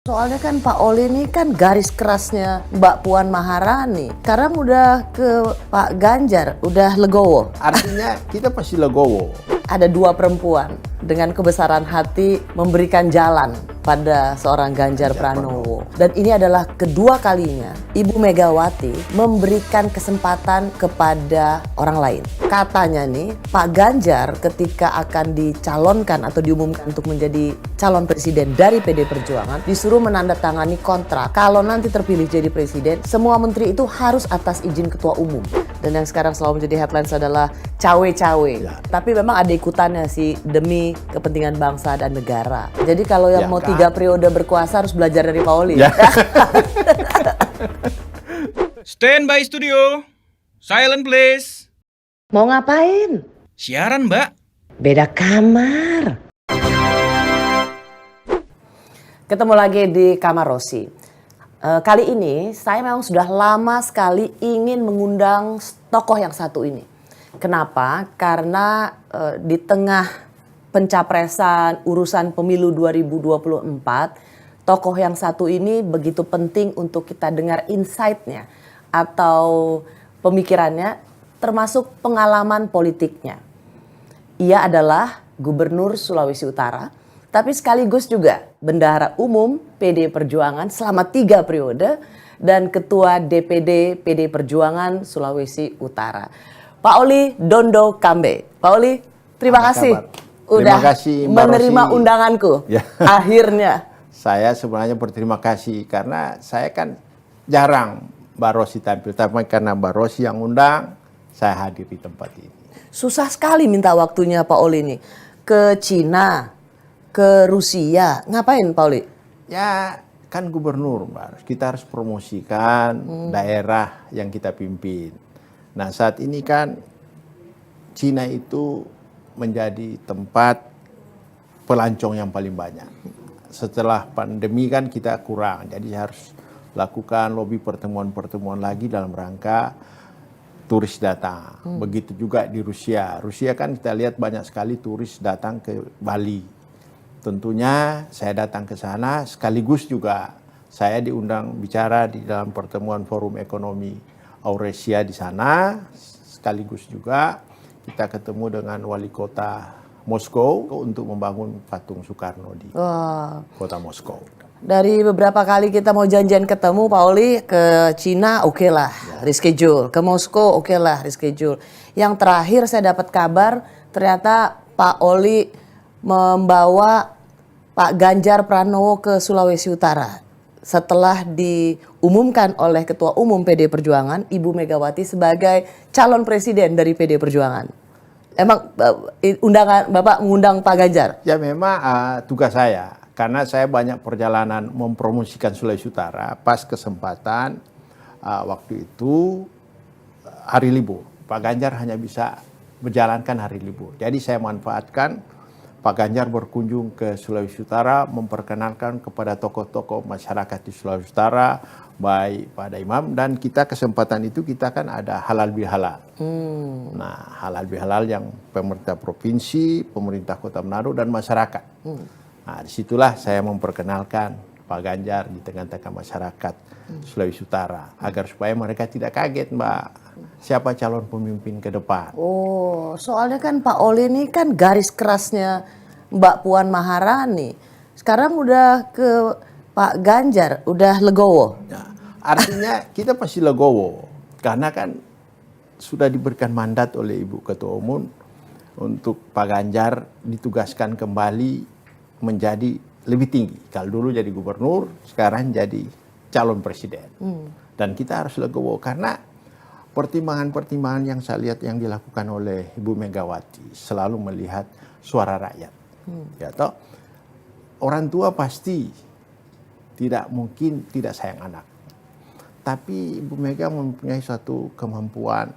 Soalnya kan Pak Oli ini kan garis kerasnya Mbak Puan Maharani. Sekarang udah ke Pak Ganjar, udah legowo. Artinya kita pasti legowo. Ada dua perempuan dengan kebesaran hati memberikan jalan pada seorang Ganjar Pranowo. Dan ini adalah kedua kalinya Ibu Megawati memberikan kesempatan kepada orang lain. Katanya nih, Pak Ganjar ketika akan dicalonkan atau diumumkan untuk menjadi calon presiden dari PD Perjuangan, disuruh menandatangani kontrak. Kalau nanti terpilih jadi presiden, semua menteri itu harus atas izin ketua umum. Dan yang sekarang selalu menjadi headlines adalah cawe-cawe. Ya. Tapi memang ada ikutannya sih demi kepentingan bangsa dan negara. Jadi kalau yang mau 3 periode berkuasa harus belajar dari Pak Oli. Ya. Stand by studio. Silent please. Mau ngapain? Siaran, Mbak. Beda kamar. Ketemu lagi di Kamar Rossi. Kali ini saya memang sudah lama sekali ingin mengundang tokoh yang satu ini. Kenapa? Karena di tengah pencapresan urusan pemilu 2024, tokoh yang satu ini begitu penting untuk kita dengar insight-nya atau pemikirannya, termasuk pengalaman politiknya. Ia adalah Gubernur Sulawesi Utara, tapi sekaligus juga Bendahara Umum PD Perjuangan selama 3 periode dan Ketua DPD PD Perjuangan Sulawesi Utara. Pak Oli Dondo Kambe. Pak Oli, terima kasih udah menerima undanganku. Ya. Akhirnya. Saya sebenarnya berterima kasih karena saya kan jarang Mbak Rossi tampil, tapi karena Mbak Rossi yang undang, saya hadir di tempat ini. Susah sekali minta waktunya Pak Oli nih. Ke Cina, ke Rusia, ngapain Pak Oli? Ya kan gubernur Mbak, kita harus promosikan daerah yang kita pimpin. Nah saat ini kan Cina itu menjadi tempat pelancong yang paling banyak. Setelah pandemi kan kita kurang, jadi harus lakukan lobby pertemuan-pertemuan lagi dalam rangka turis datang. Begitu juga di Rusia. Rusia kan kita lihat banyak sekali turis datang ke Bali. Tentunya saya datang ke sana sekaligus juga saya diundang bicara di dalam pertemuan forum ekonomi Eurasia di sana. Sekaligus juga kita ketemu dengan wali kota Moskow untuk membangun patung Soekarno di kota Moskow. Dari beberapa kali kita mau janjian ketemu Pak Oli, ke Cina oke lah, reschedule. Ke Moskow oke lah, reschedule. Yang terakhir saya dapat kabar ternyata Pak Oli membawa Pak Ganjar Pranowo ke Sulawesi Utara setelah diumumkan oleh Ketua Umum PD Perjuangan Ibu Megawati sebagai calon presiden dari PD Perjuangan. Emang undangan Bapak mengundang Pak Ganjar? Ya memang tugas saya karena saya banyak perjalanan mempromosikan Sulawesi Utara. Pas kesempatan waktu itu hari libur, Pak Ganjar hanya bisa berjalankan hari libur. Jadi saya manfaatkan Pak Ganjar berkunjung ke Sulawesi Utara, memperkenalkan kepada tokoh-tokoh masyarakat di Sulawesi Utara, baik pada imam, dan kita kesempatan itu kita kan ada halal bihalal. Nah halal bihalal yang pemerintah provinsi, pemerintah kota Manado, dan masyarakat. Nah disitulah saya memperkenalkan Pak Ganjar di tengah-tengah masyarakat Sulawesi Utara, agar supaya mereka tidak kaget Mbak. Siapa calon pemimpin ke depan? Oh, soalnya kan Pak Oli ini kan garis kerasnya Mbak Puan Maharani. Sekarang udah ke Pak Ganjar, udah legowo. Ya, artinya kita pasti legowo. Karena kan sudah diberikan mandat oleh Ibu Ketua Umum untuk Pak Ganjar ditugaskan kembali menjadi lebih tinggi. Kalau dulu jadi gubernur, sekarang jadi calon presiden. Dan kita harus legowo karena pertimbangan-pertimbangan yang saya lihat yang dilakukan oleh Ibu Megawati selalu melihat suara rakyat. Ya toh, orang tua pasti tidak mungkin tidak sayang anak. Tapi Ibu Mega mempunyai suatu kemampuan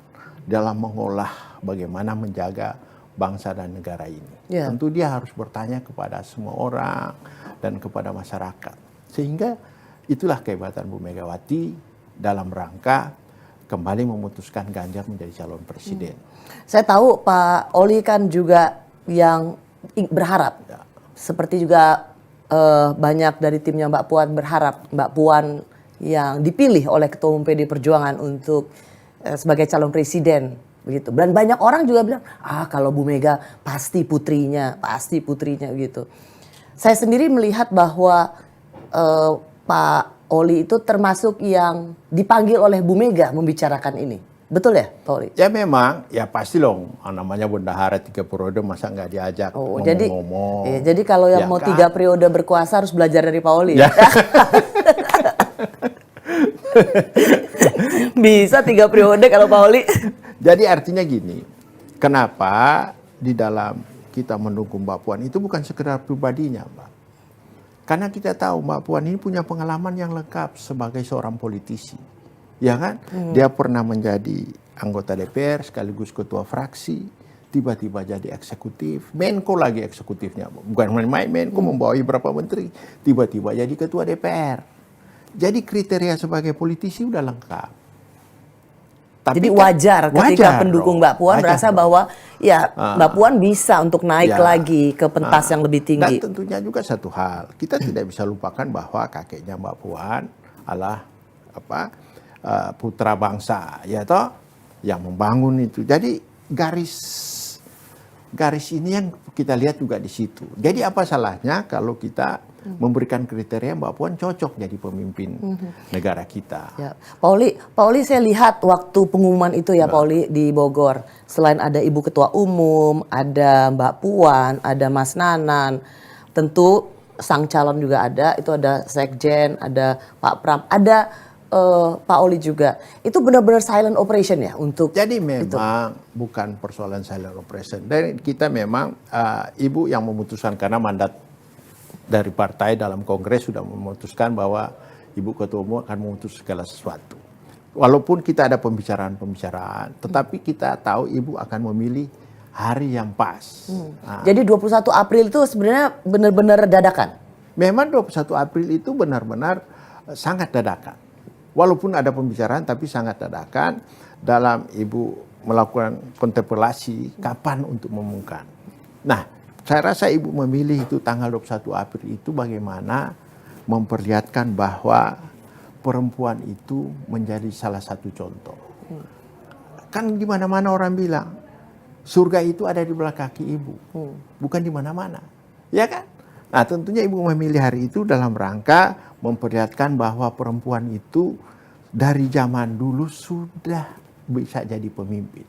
dalam mengolah bagaimana menjaga bangsa dan negara ini. Yeah. Tentu dia harus bertanya kepada semua orang dan kepada masyarakat. Sehingga itulah kehebatan Bu Megawati dalam rangka kembali memutuskan Ganjar menjadi calon presiden. Saya tahu Pak Oli kan juga yang berharap, seperti juga banyak dari timnya Mbak Puan berharap Mbak Puan yang dipilih oleh Ketua Umum PD Perjuangan untuk sebagai calon presiden begitu. Dan banyak orang juga bilang, kalau Bu Mega pasti putrinya gitu. Saya sendiri melihat bahwa Pak Oli itu termasuk yang dipanggil oleh Bu Mega membicarakan ini. Betul ya, Pak Oli? Ya memang, ya pasti loh. Namanya bendahara 3 periode masa nggak diajak ngomong-ngomong. Jadi kalau yang Ya mau kan? 3 periode berkuasa harus belajar dari Pak Oli. Ya. Bisa 3 periode kalau Pak Oli. Jadi artinya gini, kenapa di dalam kita mendukung Mbak Puan itu bukan sekedar pribadinya, Mbak. Karena kita tahu Mbak Puan ini punya pengalaman yang lengkap sebagai seorang politisi. Ya kan? Dia pernah menjadi anggota DPR sekaligus ketua fraksi, tiba-tiba jadi eksekutif, Menko lagi eksekutifnya. Bukan main-main, Menko membawahi berapa menteri, tiba-tiba jadi ketua DPR. Jadi kriteria sebagai politisi udah lengkap. Jadi wajar ketika pendukung Mbak Puan merasa bahwa ya Mbak Puan bisa untuk naik lagi ke pentas yang lebih tinggi. Dan tentunya juga satu hal, kita tidak bisa lupakan bahwa kakeknya Mbak Puan adalah putra bangsa, ya toh, yang membangun itu. Jadi garis ini yang kita lihat juga di situ. Jadi apa salahnya kalau kita memberikan kriteria Mbak Puan cocok jadi pemimpin negara kita. Ya. Pak Oli saya lihat waktu pengumuman itu ya Pak Oli di Bogor. Selain ada Ibu Ketua Umum, ada Mbak Puan, ada Mas Nanan. Tentu sang calon juga ada, itu ada Sekjen, ada Pak Pram, ada Pak Oli juga. Itu benar-benar silent operation ya untuk Jadi memang bukan persoalan silent operation. Dan kita memang Ibu yang memutuskan karena mandat dari partai dalam kongres sudah memutuskan bahwa Ibu Ketua Umum akan memutus segala sesuatu. Walaupun kita ada pembicaraan, tetapi kita tahu Ibu akan memilih hari yang pas. Jadi 21 April itu sebenarnya benar-benar dadakan. Memang 21 April itu benar-benar sangat dadakan. Walaupun ada pembicaraan tapi sangat dadakan dalam Ibu melakukan kontemplasi kapan untuk mengumumkan. Nah, saya rasa Ibu memilih itu tanggal 21 April itu bagaimana memperlihatkan bahwa perempuan itu menjadi salah satu contoh. Kan di mana-mana orang bilang surga itu ada di belakang kaki Ibu, bukan di mana-mana. Ya kan? Nah, tentunya Ibu memilih hari itu dalam rangka memperlihatkan bahwa perempuan itu dari zaman dulu sudah bisa jadi pemimpin.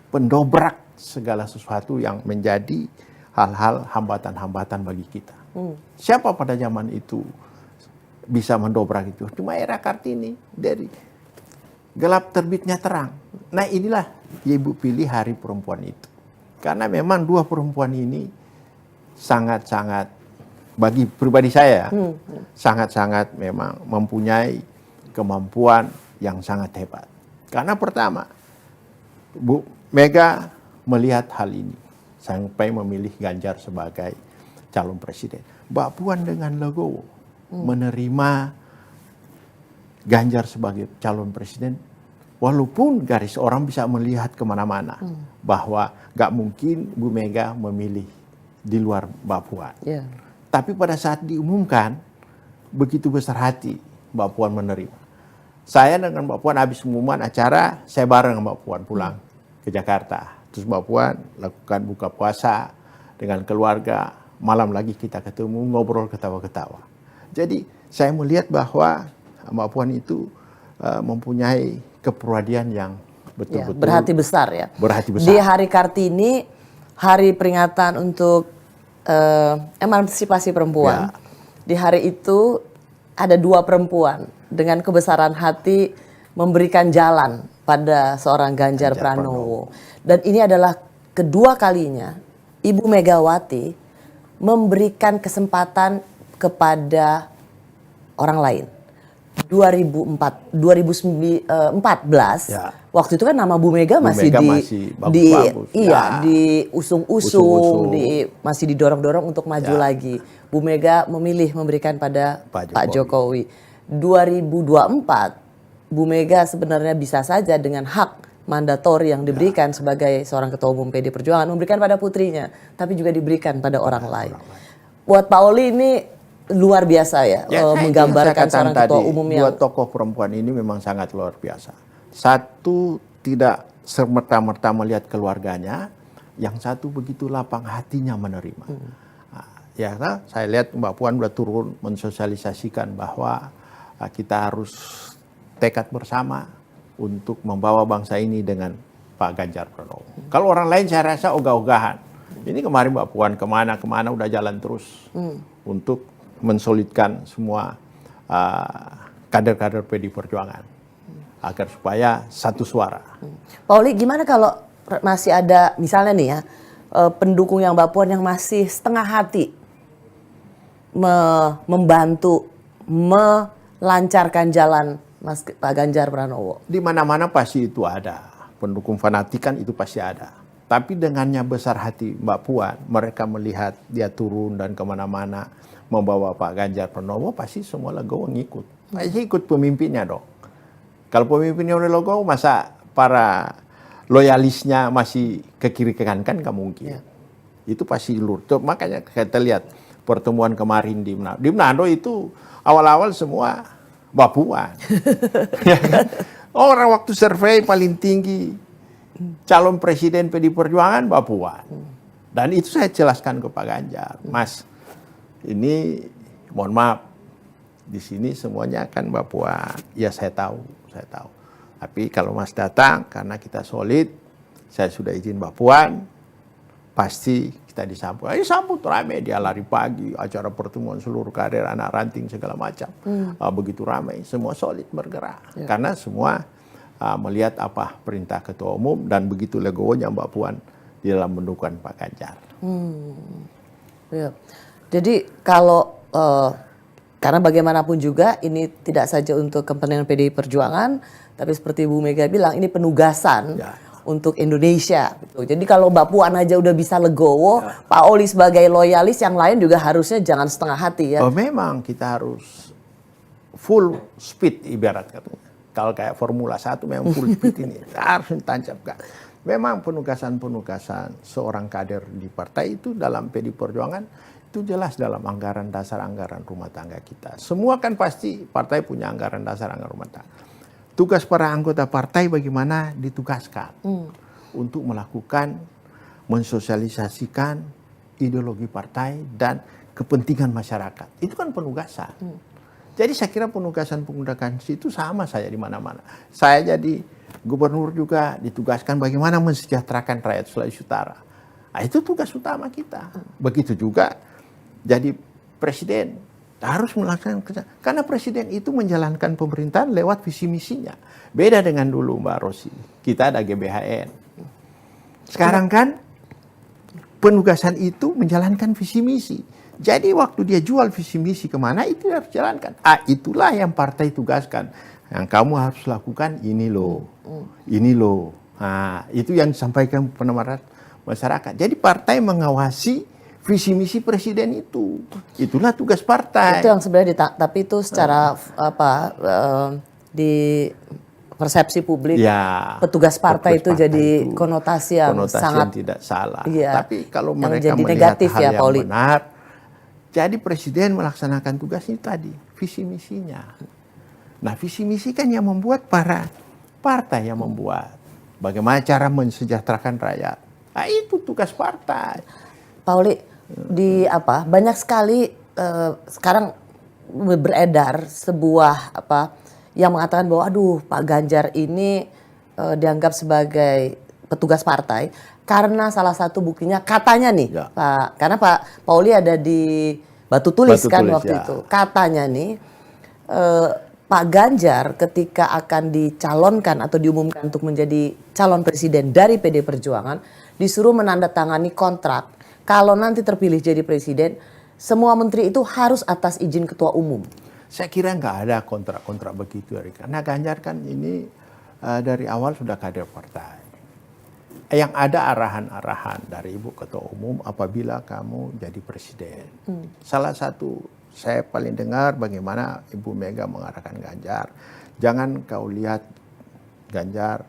Pendobrak segala sesuatu yang menjadi hal-hal hambatan-hambatan bagi kita. Siapa pada zaman itu bisa mendobrak itu? Cuma era Kartini, dari gelap terbitnya terang. Nah, inilah Ibu pilih hari perempuan itu. Karena memang dua perempuan ini sangat-sangat bagi pribadi saya sangat-sangat memang mempunyai kemampuan yang sangat hebat. Karena pertama, Bu Mega melihat hal ini sampai memilih Ganjar sebagai calon presiden. Mbak Puan dengan legowo menerima Ganjar sebagai calon presiden, walaupun garis orang bisa melihat kemana-mana bahwa gak mungkin Bu Mega memilih di luar Mbak Puan. Yeah. Tapi pada saat diumumkan, begitu besar hati Mbak Puan menerima. Saya dengan Mbak Puan habis pengumuman acara, saya bareng Mbak Puan pulang ke Jakarta. Terus Mbak Puan lakukan buka puasa dengan keluarga. Malam lagi kita ketemu, ngobrol ketawa-ketawa. Jadi saya melihat bahwa Mbak Puan itu mempunyai kepribadian yang betul-betul berhati besar ya. Berhati besar. Di hari Kartini, hari peringatan untuk emansipasi perempuan. Di hari itu ada dua perempuan dengan kebesaran hati memberikan jalan pada seorang Ganjar Pranowo. Dan ini adalah kedua kalinya Ibu Megawati memberikan kesempatan kepada orang lain. 2014 waktu itu kan nama Bu Mega masih diusung-usung, masih didorong-dorong untuk maju lagi. Bu Mega memilih memberikan pada Pak Jokowi. 2024 Bu Mega sebenarnya bisa saja dengan hak mandatori yang diberikan sebagai seorang ketua umum PD Perjuangan memberikan pada putrinya, tapi juga diberikan pada orang lain. Buat Pak Oli ini luar biasa ya, menggambarkan saya seorang ketua tadi, umum dua yang tokoh perempuan ini memang sangat luar biasa. Satu tidak sermerta-merta melihat keluarganya, yang satu begitu lapang hatinya menerima. Nah, ya kan? Saya lihat Mbak Puan udah turun mensosialisasikan bahwa kita harus tekad bersama untuk membawa bangsa ini dengan Pak Ganjar Pranowo. Kalau orang lain saya rasa ogah-ogahan. Ini kemarin Mbak Puan kemana-kemana udah jalan terus untuk mensolidkan semua kader-kader PDI Perjuangan agar supaya satu suara. Pak Oli, gimana kalau masih ada misalnya nih ya pendukung yang Mbak Puan yang masih setengah hati membantu melancarkan jalan Pak Ganjar Pranowo? Di mana-mana pasti itu ada. Pendukung fanatikan itu pasti ada. Tapi dengannya besar hati Mbak Puan, mereka melihat dia turun dan kemana-mana membawa Pak Ganjar Pranowo, pasti semua legowo ngikut. Pasti ikut pemimpinnya dong. Kalau pemimpinnya udah legowo, masa para loyalisnya masih ke kiri ke kanan, kan nggak mungkin. Itu pasti lur. Makanya kita lihat pertemuan kemarin di Manado. Di Manado itu awal-awal semua Mbak Puan. Ya kan? Orang waktu survei paling tinggi calon presiden PDI Perjuangan Mbak Puan. Dan itu saya jelaskan ke Pak Ganjar. Mas, ini mohon maaf, di sini semuanya kan Mbak Puan. Ya saya tahu. Tapi kalau Mas datang, karena kita solid, saya sudah izin Mbak Puan, pasti kita disambut. Disambut rame, dia lari pagi, acara pertemuan seluruh kader, anak ranting segala macam. Begitu ramai, semua solid bergerak. Karena semua melihat apa perintah ketua umum dan begitu legowonya Mbak Puan di dalam mendukung Pak Ganjar. Ya. Jadi kalau karena bagaimanapun juga ini tidak saja untuk kepentingan PDI Perjuangan, tapi seperti Bu Mega bilang ini penugasan untuk Indonesia. Gitu. Jadi kalau Mbak Puan aja udah bisa legowo, Pak Oli sebagai loyalis yang lain juga harusnya jangan setengah hati ya. Oh memang kita harus full speed ibarat katanya. Kalau kayak Formula 1 memang full speed ini harus ditancapkan. Memang penugasan-penugasan seorang kader di partai itu dalam PDI Perjuangan itu jelas dalam anggaran dasar anggaran rumah tangga kita. Semua kan pasti partai punya anggaran dasar anggaran rumah tangga. Tugas para anggota partai bagaimana ditugaskan untuk melakukan mensosialisasikan ideologi partai dan kepentingan masyarakat. Itu kan penugasan. Jadi saya kira penugasan-penugasan itu sama saya di mana-mana. Saya jadi gubernur juga ditugaskan bagaimana mensejahterakan rakyat Sulawesi Utara. Nah, itu tugas utama kita. Begitu juga jadi presiden harus melaksanakan kerja. Karena presiden itu menjalankan pemerintahan lewat visi misinya. Beda dengan dulu Mbak Rosi. Kita ada GBHN. Sekarang kan penugasan itu menjalankan visi misi. Jadi waktu dia jual visi misi kemana itu harus jalankan. Itulah yang partai tugaskan. Yang kamu harus lakukan ini loh. Ini loh. Nah, itu yang disampaikan penamaran masyarakat. Jadi partai mengawasi visi misi presiden itu. Itulah tugas partai. Itu yang sebenarnya tapi itu secara di persepsi publik petugas partai itu jadi konotasi yang sangat tidak salah. Iya, tapi kalau mereka jadi melihat negatif hal ya, yang benar, jadi presiden melaksanakan tugasnya tadi, visi misinya. Nah, visi misi kan yang membuat para partai yang membuat. Bagaimana cara mensejahterakan rakyat. Nah, itu tugas partai. Pak Oli, banyak sekali sekarang beredar sebuah yang mengatakan bahwa aduh Pak Ganjar ini dianggap sebagai petugas partai karena salah satu buktinya katanya nih Pak, karena Pak Oli ada di Batu Tulis kan waktu itu. Katanya nih Pak Ganjar ketika akan dicalonkan atau diumumkan untuk menjadi calon presiden dari PD Perjuangan disuruh menandatangani kontrak. Kalau nanti terpilih jadi presiden, semua menteri itu harus atas izin ketua umum. Saya kira nggak ada kontrak-kontrak begitu, karena Ganjar kan ini dari awal sudah kader partai. Yang ada arahan-arahan dari Ibu Ketua Umum apabila kamu jadi presiden. Salah satu saya paling dengar bagaimana Ibu Mega mengarahkan Ganjar. Jangan kau lihat Ganjar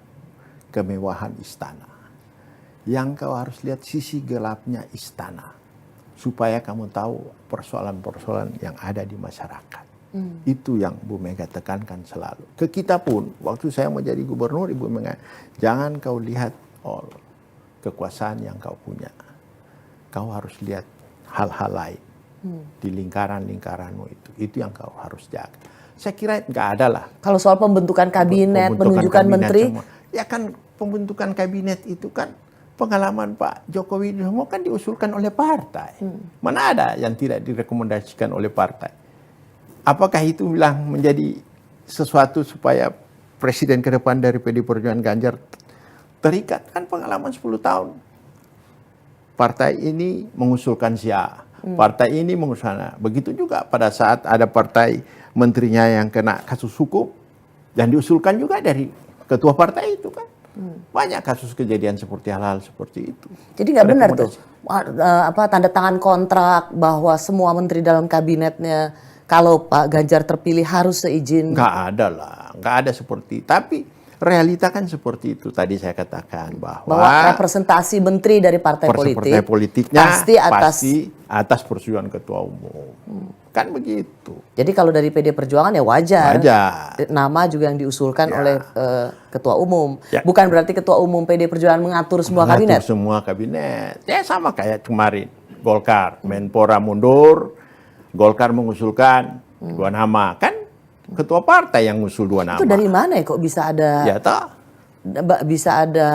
kemewahan istana. Yang kau harus lihat sisi gelapnya istana. supaya kamu tahu persoalan-persoalan yang ada di masyarakat. Itu yang Bu Mega tekankan selalu. Ke kita pun, waktu saya mau jadi gubernur, Ibu Mega, jangan kau lihat kekuasaan yang kau punya. Kau harus lihat hal-hal lain di lingkaran-lingkaranmu itu. Itu yang kau harus jaga. Saya kira nggak ada lah. Kalau soal pembentukan kabinet, penunjukan menteri, semua. Ya kan pembentukan kabinet itu kan pengalaman Pak Jokowi semua kan diusulkan oleh partai. Mana ada yang tidak direkomendasikan oleh partai? Apakah itu bilang menjadi sesuatu supaya presiden ke depan dari PD Perjuangan Ganjar terikat? Kan pengalaman 10 tahun. Partai ini mengusulkan si A, partai ini mengusulkan A. Begitu juga pada saat ada partai menterinya yang kena kasus hukum, dan diusulkan juga dari ketua partai itu kan. Banyak kasus kejadian seperti hal-hal seperti itu. jadi nggak benar tuh tanda tangan kontrak bahwa semua menteri dalam kabinetnya kalau Pak Ganjar terpilih harus seizin. Nggak ada lah, nggak ada seperti. Tapi realita kan seperti itu. Tadi saya katakan bahwa representasi menteri dari partai politiknya pasti atas persetujuan ketua umum. Kan begitu. Jadi kalau dari PD Perjuangan ya wajar. Nama juga yang diusulkan oleh ketua umum. Bukan berarti ketua umum PD Perjuangan mengatur semua kabinet. Semua kabinet. Ya sama kayak kemarin Golkar, Menpora mundur, Golkar mengusulkan 2 nama. Kan ketua partai yang ngusul 2 nama. Itu dari mana ya kok bisa ada? Ya toh. Bisa ada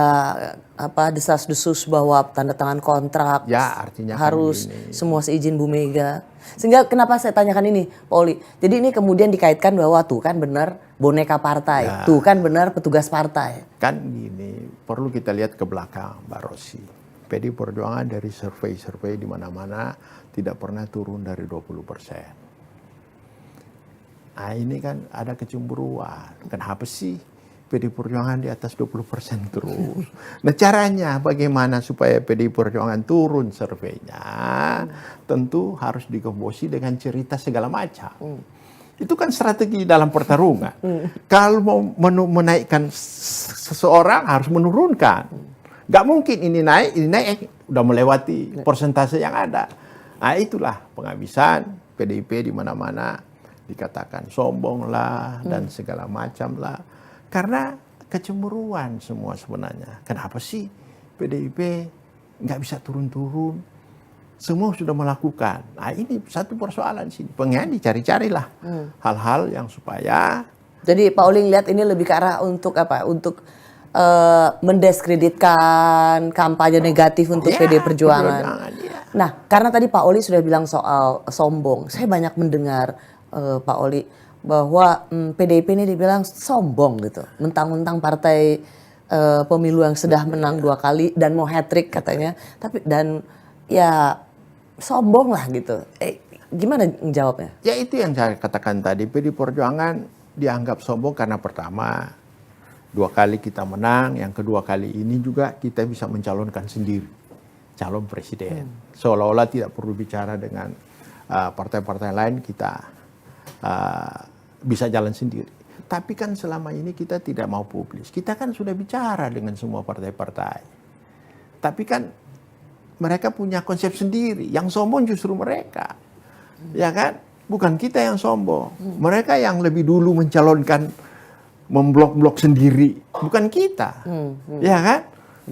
desas-desus bahwa tanda tangan kontrak. Ya artinya harus kan semua seizin Bu Mega. Sehingga kenapa saya tanyakan ini, Pak Oli. Jadi ini kemudian dikaitkan bahwa tuh kan benar boneka partai, tuh kan benar petugas partai. Kan gini, perlu kita lihat ke belakang, Mbak Rosi. PD Perjuangan dari survei-survei di mana-mana tidak pernah turun dari 20%. Nah ini kan ada kecemburuan. Kenapa sih PD Perjuangan di atas 20% terus? Nah caranya bagaimana supaya PD Perjuangan turun surveinya? Tentu harus digembosi dengan cerita segala macam. Itu kan strategi dalam pertarungan. Kalau mau menaikkan seseorang harus menurunkan. Gak mungkin ini naik, udah melewati persentase yang ada. Nah itulah penghabisan PDIP di mana-mana dikatakan sombong lah dan segala macam lah. Karena kecemburuan semua sebenarnya. Kenapa sih PDIP nggak bisa turun-turun? Semua sudah melakukan. Nah ini satu persoalan sini. Pengen dicari-carilah hal-hal yang supaya. Jadi Pak Oli lihat ini lebih ke arah untuk apa? Untuk mendiskreditkan kampanye negatif untuk PD Perjuangan. Nah karena tadi Pak Oli sudah bilang soal sombong. Saya banyak mendengar Pak Oli bahwa PDIP ini dibilang sombong gitu, mentang-mentang partai pemilu yang sudah menang 2 kali dan mau hat-trick katanya, tapi dan ya sombong lah gitu. Gimana jawabnya? Ya itu yang saya katakan tadi, PD Perjuangan dianggap sombong karena pertama 2 kali kita menang, yang kedua kali ini juga kita bisa mencalonkan sendiri calon presiden, seolah-olah tidak perlu bicara dengan partai-partai lain, kita bisa jalan sendiri. Tapi kan selama ini kita tidak mau publis. Kita kan sudah bicara dengan semua partai-partai. Tapi kan mereka punya konsep sendiri. Yang sombong justru mereka. Ya kan? Bukan kita yang sombong. Mereka yang lebih dulu mencalonkan, memblok-blok sendiri. Bukan kita. Ya kan?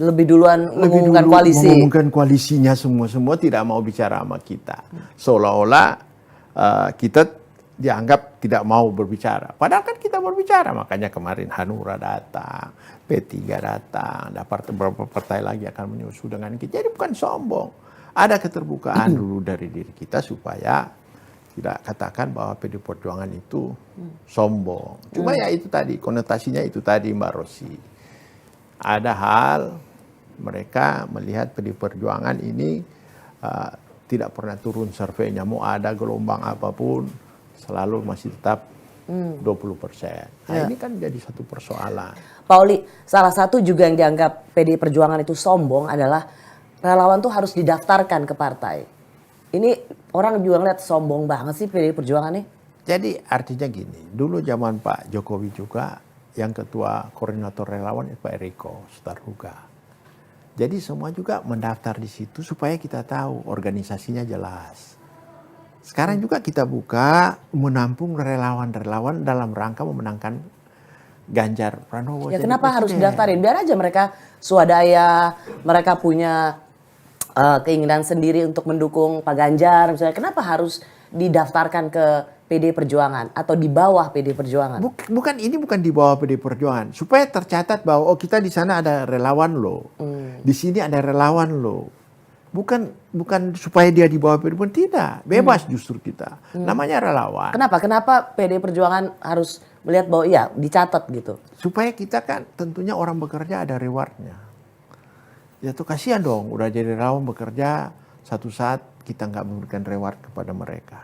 Lebih duluan mengumumkan koalisi. Mengumumkan koalisinya semua tidak mau bicara sama kita. Seolah-olah kita dianggap tidak mau berbicara. Padahal kan kita berbicara. Makanya kemarin Hanura datang, P3 datang, ada beberapa partai lagi akan menyusul dengan kita. Jadi bukan sombong. Ada keterbukaan dulu dari diri kita supaya tidak katakan bahwa PD Perjuangan itu sombong. Cuma ya itu tadi, konotasinya itu tadi Mbak Rosi. Ada hal mereka melihat PD Perjuangan ini tidak pernah turun surveinya. Mau ada gelombang apapun, selalu masih tetap 20%. Nah ini kan jadi satu persoalan. Pak Oli, salah satu juga yang dianggap PD Perjuangan itu sombong adalah relawan tuh harus didaftarkan ke partai. Ini orang juga ngeliat sombong banget sih PD Perjuangan nih. Jadi artinya gini, dulu zaman Pak Jokowi juga yang ketua koordinator relawan Pak Eriko Sutarduga. Jadi semua juga mendaftar di situ supaya kita tahu organisasinya jelas. Sekarang juga kita buka menampung relawan-relawan dalam rangka memenangkan Ganjar Pranowo. Ya jadi kenapa harus presiden. didaftarin? Biar aja mereka swadaya, mereka punya keinginan sendiri untuk mendukung Pak Ganjar misalnya. Kenapa harus didaftarkan ke PD Perjuangan atau di bawah PD Perjuangan? Ini bukan di bawah PD Perjuangan. Supaya tercatat bahwa kita di sana ada relawan loh. Di sini ada relawan loh. Bukan supaya dia di bawah PD Perjuangan, tidak. Bebas justru kita. Namanya relawan. Kenapa PD Perjuangan harus melihat bahwa ya dicatat gitu? Supaya kita kan tentunya orang bekerja ada rewardnya. Ya tuh kasihan dong, udah jadi relawan bekerja, satu saat kita nggak memberikan reward kepada mereka.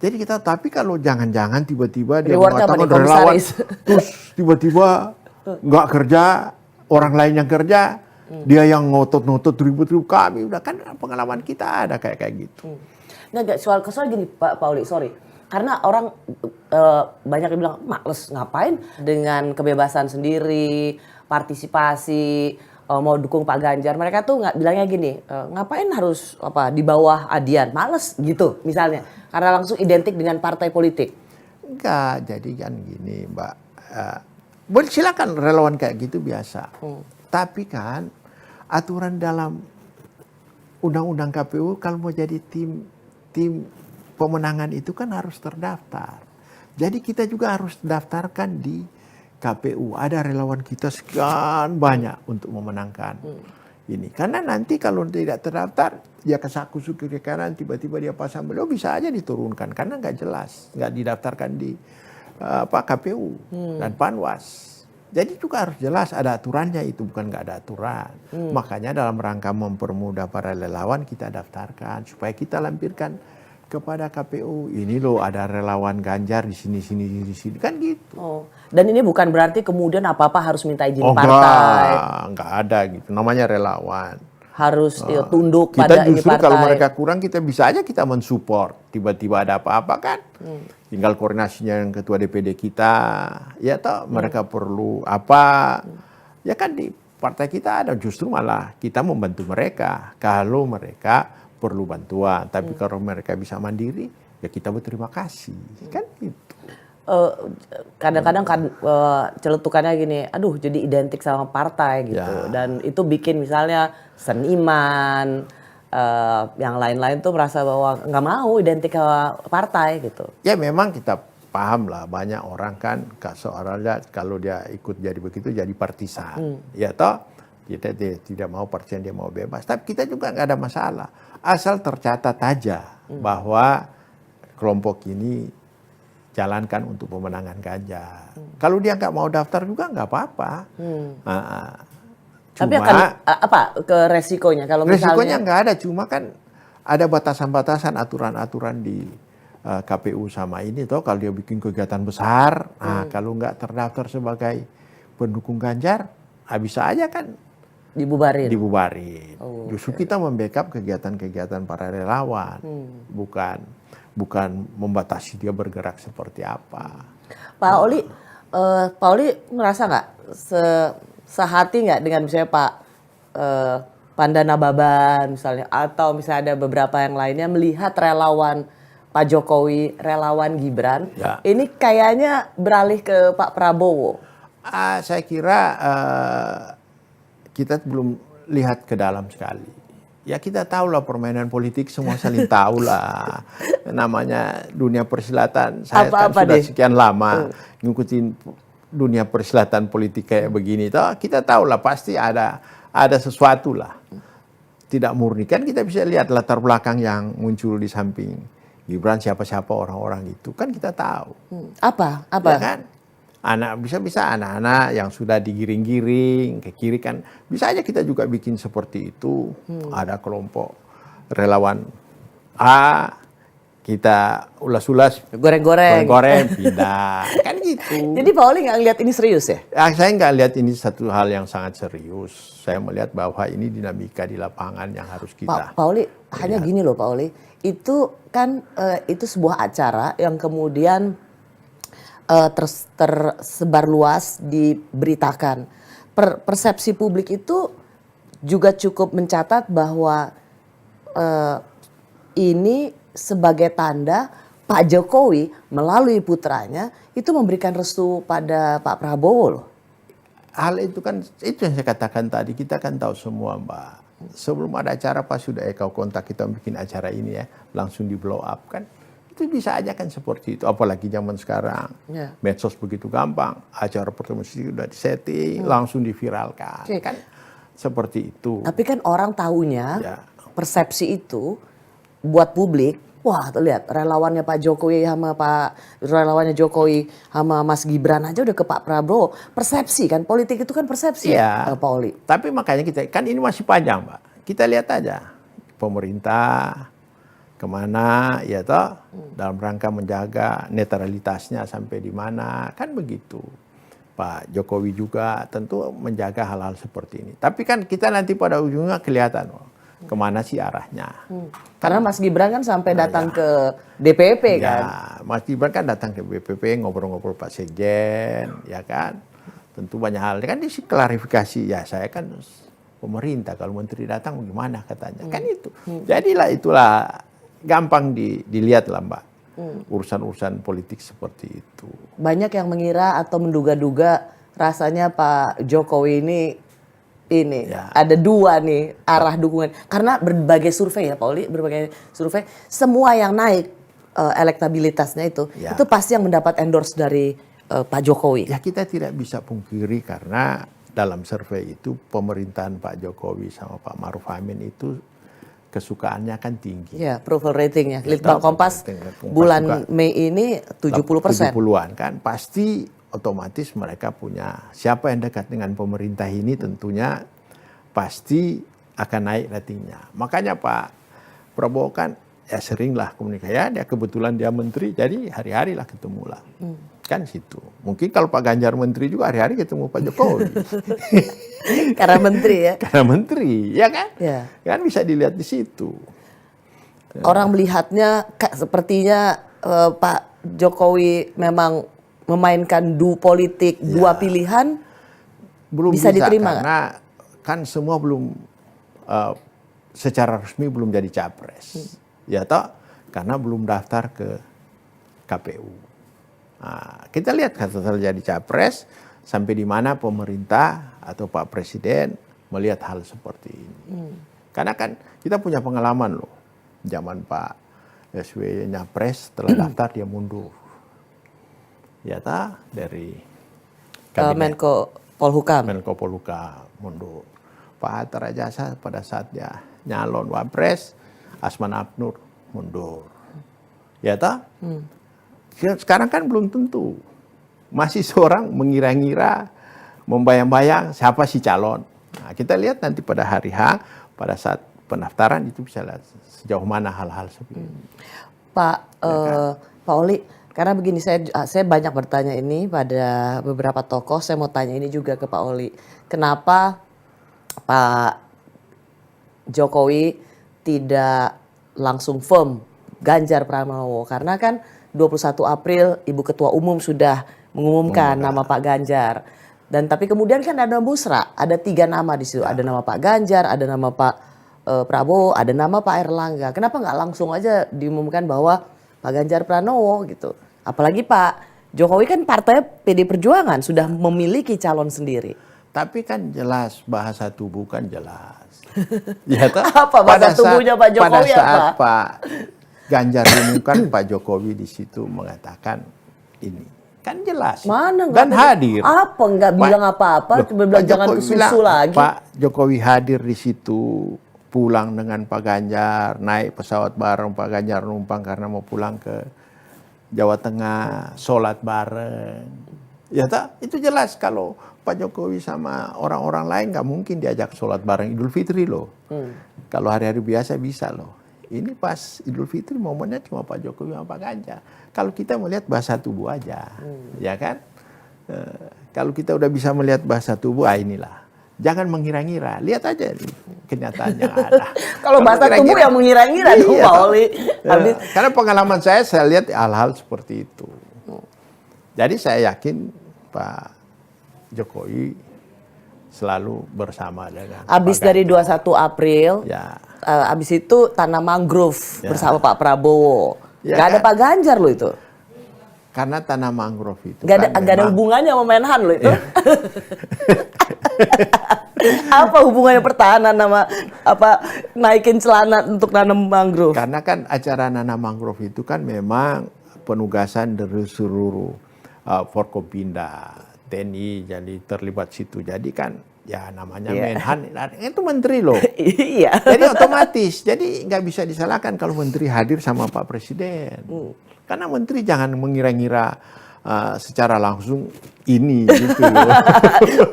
Jadi kita, tapi kalau jangan-jangan tiba-tiba dia Rewardnya apa nih, mengatakan relawan, komisaris? terus tiba-tiba nggak kerja, orang lain yang kerja, dia yang ngotot-ngotot ribut-ribut, kami udah kan pengalaman kita ada kayak gitu. Nggak, soal gini Pak Pauli, sorry. Karena orang banyak yang bilang, males ngapain dengan kebebasan sendiri, partisipasi, mau dukung Pak Ganjar. Mereka tuh nggak bilangnya gini, ngapain harus di bawah Adian, males gitu misalnya. Karena langsung identik dengan partai politik. Enggak, jadi kan gini Mbak, boleh silakan relawan kayak gitu biasa. Tapi kan aturan dalam undang-undang KPU kalau mau jadi tim pemenangan itu kan harus terdaftar. Jadi kita juga harus daftarkan di KPU. Ada relawan kita sekian banyak untuk memenangkan ini. Karena nanti kalau tidak terdaftar, dia kesaku-suku ke kanan, tiba-tiba dia pasang beliau bisa aja diturunkan. Karena nggak jelas, nggak didaftarkan di KPU dan Panwas. Jadi juga harus jelas ada aturannya, itu bukan nggak ada aturan. Makanya dalam rangka mempermudah para relawan kita daftarkan supaya kita lampirkan kepada KPU. Ini loh ada relawan Ganjar di sini kan gitu. Oh, dan ini bukan berarti kemudian apa-apa harus minta izin partai. Enggak ada gitu. Namanya relawan. Harus tunduk Kita pada ini justru partai. kalau mereka kurang kita bisa aja kita mensupport. Tiba-tiba ada apa-apa kan. Tinggal koordinasinya yang ketua DPD kita. Ya toh mereka perlu apa. Ya kan di partai kita ada justru malah kita membantu mereka. Kalau mereka perlu bantuan. Tapi kalau mereka bisa mandiri ya kita berterima kasih. Kan gitu. Kadang-kadang kan celetukannya gini, aduh jadi identik sama partai gitu. Ya. Dan itu bikin misalnya seniman, yang lain-lain tuh merasa bahwa nggak mau identik sama partai gitu. Ya memang kita paham lah banyak orang kan seorangnya kalau dia ikut jadi begitu jadi partisan. Ya toh kita tidak mau partisan, dia mau bebas. Tapi kita juga nggak ada masalah. Asal tercatat aja bahwa kelompok ini jalankan untuk pemenangan Ganjar. Kalau dia nggak mau daftar juga nggak apa-apa. Tapi akan apa ke resikonya kalau misalnya? Resikonya nggak ada, cuma kan ada batasan-batasan aturan-aturan di KPU sama ini toh. Kalau dia bikin kegiatan besar, kalau nggak terdaftar sebagai pendukung Ganjar, bisa aja kan Dibubarin. Justru kita membackup kegiatan-kegiatan para relawan, bukan membatasi dia bergerak seperti apa. Pak Oli ngerasa nggak sehati nggak dengan misalnya Pak Pandana Baban misalnya, atau misalnya ada beberapa yang lainnya melihat relawan Pak Jokowi, relawan Gibran, Ya. ini kayaknya beralih ke Pak Prabowo. Saya kira kita belum lihat ke dalam sekali. Ya kita tahu lah permainan politik, semua saling tahu lah. Namanya dunia persilatan. Saya kan sudah sekian lama ngikutin dunia persilatan politik kayak begini. Toh kita tahu lah pasti ada sesuatu lah. Tidak murni. Kan kita bisa lihat latar belakang yang muncul di samping Gibran, siapa-siapa orang-orang itu. Kan kita tahu. Apa? Ya kan? Bisa anak-anak yang sudah digiring-giring ke kiri kan bisa aja kita juga bikin seperti itu. Ada kelompok relawan A, kita ulas-ulas goreng-goreng pindah kan gitu. Jadi Pak Oli nggak lihat ini serius ya? Saya nggak lihat ini satu hal yang sangat serius. Saya melihat bahwa ini dinamika di lapangan yang harus kita Pak Oli hanya gini loh Pak Oli, itu kan itu sebuah acara yang kemudian tersebar luas, diberitakan. Persepsi publik itu juga cukup mencatat bahwa ini sebagai tanda Pak Jokowi melalui putranya itu memberikan restu pada Pak Prabowo loh. Hal itu kan, itu yang saya katakan tadi, kita kan tahu semua Mbak. Sebelum ada acara pas sudah kau kontak kita bikin acara ini ya, langsung di blow up kan. Itu bisa aja kan seperti itu, apalagi zaman sekarang. Ya. Medsos begitu gampang, acara pertemuan sudah disetting, langsung diviralkan. Oke. Kan seperti itu. Tapi kan orang taunya Ya. persepsi itu buat publik, wah tuh lihat relawannya Pak Jokowi sama Mas Gibran aja udah ke Pak Prabowo. Persepsi kan, politik itu kan persepsi Iya. Pak Oli. Tapi makanya kita, kan ini masih panjang Mbak. Kita lihat aja pemerintah kemana ya toh, dalam rangka menjaga netralitasnya sampai di mana, kan begitu. Pak Jokowi juga tentu menjaga hal-hal seperti ini. Tapi kan kita nanti pada ujungnya kelihatan kemana sih arahnya. Karena Mas Gibran kan sampai datang ke DPP kan. Ya, Mas Gibran kan datang ke BPP ngobrol-ngobrol Pak Sekjen, ya kan. Tentu banyak hal. Kan di klarifikasi, ya saya kan pemerintah, kalau menteri datang gimana katanya. Kan itu. Jadilah itulah gampang dilihat lah Mbak. Urusan-urusan politik seperti itu. Banyak yang mengira atau menduga-duga rasanya Pak Jokowi ini Ya. ada dua nih arah dukungan. Karena berbagai survei ya Pak Oli, berbagai survei semua yang naik elektabilitasnya itu Ya. pasti yang mendapat endorse dari Pak Jokowi. Ya kita tidak bisa pungkiri karena dalam survei itu pemerintahan Pak Jokowi sama Pak Maruf Amin itu kesukaannya kan tinggi. Ya, approval ratingnya. Ya, Litbang tahu, Kompas Litbang Kompas bulan juga Mei ini 70%. 70-an kan. Pasti otomatis mereka punya, siapa yang dekat dengan pemerintah ini tentunya pasti akan naik ratingnya. Makanya Pak Prabowo kan ya seringlah komunikasi. Ya dia kebetulan dia menteri, jadi hari-hari lah ketemu lah. Kan situ. Mungkin kalau Pak Ganjar menteri juga hari-hari ketemu Pak Jokowi. Karena menteri ya. Karena menteri, ya kan? Ya. Kan bisa dilihat di situ. Orang melihatnya sepertinya Pak Jokowi memang memainkan politik dua pilihan. Belum Bisa diterima karena kan semua belum secara resmi belum jadi capres. Ya toh, karena belum daftar ke KPU. Nah, kita lihat kan setelah jadi capres sampai di mana pemerintah atau Pak Presiden melihat hal seperti ini. Karena kan kita punya pengalaman loh. Zaman Pak SBY nyapres setelah daftar dia mundur. Ya ta dari Menko Polhukam. Menko Polhukam mundur. Pak Hatta Rajasa pada saat dia nyalon wapres, Asman Abnur mundur. Ya ta? Sekarang kan belum tentu. Masih seorang mengira-ngira, membayang-bayang siapa si calon. Nah, kita lihat nanti pada hari H, pada saat pendaftaran itu bisa lihat sejauh mana hal-hal seperti ini. Pak Oli, karena begini saya banyak bertanya ini pada beberapa tokoh. Saya mau tanya ini juga ke Pak Oli. Kenapa Pak Jokowi tidak langsung firm Ganjar Pranowo? Karena kan 21 April Ibu Ketua Umum sudah mengumumkan nama Pak Ganjar. Dan tapi kemudian kan ada musra, ada 3 nama di situ. Ada nama Pak Ganjar, ada nama Pak Prabowo, ada nama Pak Erlangga. Kenapa nggak langsung aja diumumkan bahwa Pak Ganjar Pranowo gitu? Apalagi Pak Jokowi kan partai PD Perjuangan sudah memiliki calon sendiri. Tapi kan jelas bahasa tubuh kan jelas. Ya toh? Apa bahasa tubuhnya Pak Jokowi pada saat apa? Pak Ganjar diumumkan, Pak Jokowi di situ mengatakan ini. Kan jelas. Mana dan hadir. Apa nggak bilang apa-apa, cuma bilang jangan Jokowi kesusu bilang, lagi. Pak Jokowi hadir di situ, pulang dengan Pak Ganjar, naik pesawat bareng Pak Ganjar numpang karena mau pulang ke Jawa Tengah, sholat bareng. Ya tak? Itu jelas kalau Pak Jokowi sama orang-orang lain nggak mungkin diajak sholat bareng Idul Fitri loh. Kalau hari-hari biasa bisa loh. Ini pas Idul Fitri momennya cuma Pak Jokowi sama Pak Ganjar. Kalau kita melihat bahasa tubuh aja, ya kan? Kalau kita udah bisa melihat bahasa tubuh, inilah. Jangan mengira-ngira, lihat aja nih kenyataannya ada. Kalau bahasa tubuh yang mengira-ngira dong Iya, Pak Oli. Karena pengalaman saya lihat hal-hal seperti itu. Jadi saya yakin Pak Jokowi selalu bersama dengan Abis Pak dari Ganjar. 21 April, Ya. abis itu tanam mangrove Ya. bersama Pak Prabowo. Ya Gak ada kan? Pak Ganjar loh itu. Karena tanah mangrove itu Gak ada memang- hubungannya sama Menhan loh itu. Apa hubungannya pertahanan sama apa naikin celana untuk nanam mangrove? Karena kan acara nanam mangrove itu kan memang penugasan dari seluruh Forkopimda, TNI jadi terlibat situ. Jadi kan ya namanya Iya. Menhan itu menteri loh. Iya. Jadi otomatis, jadi nggak bisa disalahkan kalau menteri hadir sama Pak Presiden. Karena menteri jangan mengira-ngira secara langsung ini gitu loh.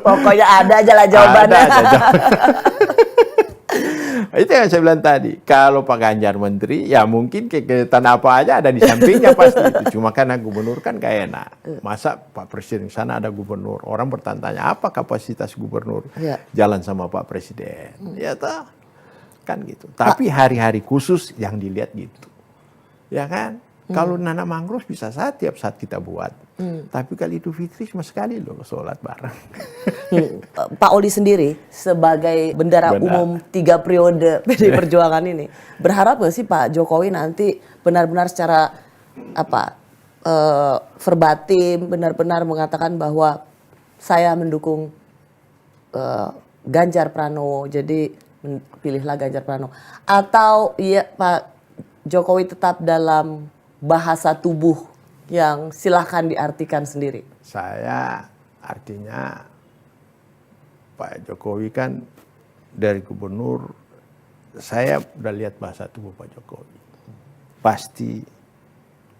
Pokoknya ada aja lah jawabannya. Ada jawaban. Itu yang saya bilang tadi. Kalau Pak Ganjar menteri, ya mungkin kegiatan apa aja ada di sampingnya pasti. Itu. Cuma karena gubernur kan gak enak. Masa Pak Presiden di sana ada gubernur. Orang bertanya apa kapasitas gubernur Iya. jalan sama Pak Presiden. Ya toh. Kan gitu. Tapi hari-hari khusus yang dilihat gitu. Ya kan? Kalau nanam mangrove bisa tiap saat kita buat. Tapi kali Idul Fitri cuma sekali loh sholat bareng. Pak Oli sendiri sebagai bendara Benar. umum 3 periode PDI Perjuangan ini berharap nggak sih Pak Jokowi nanti benar-benar secara verbatim benar-benar mengatakan bahwa saya mendukung Ganjar Pranowo, jadi pilihlah Ganjar Pranowo, atau iya Pak Jokowi tetap dalam bahasa tubuh yang silahkan diartikan sendiri? Saya artinya Pak Jokowi kan dari gubernur, saya udah lihat bahasa tubuh Pak Jokowi. Pasti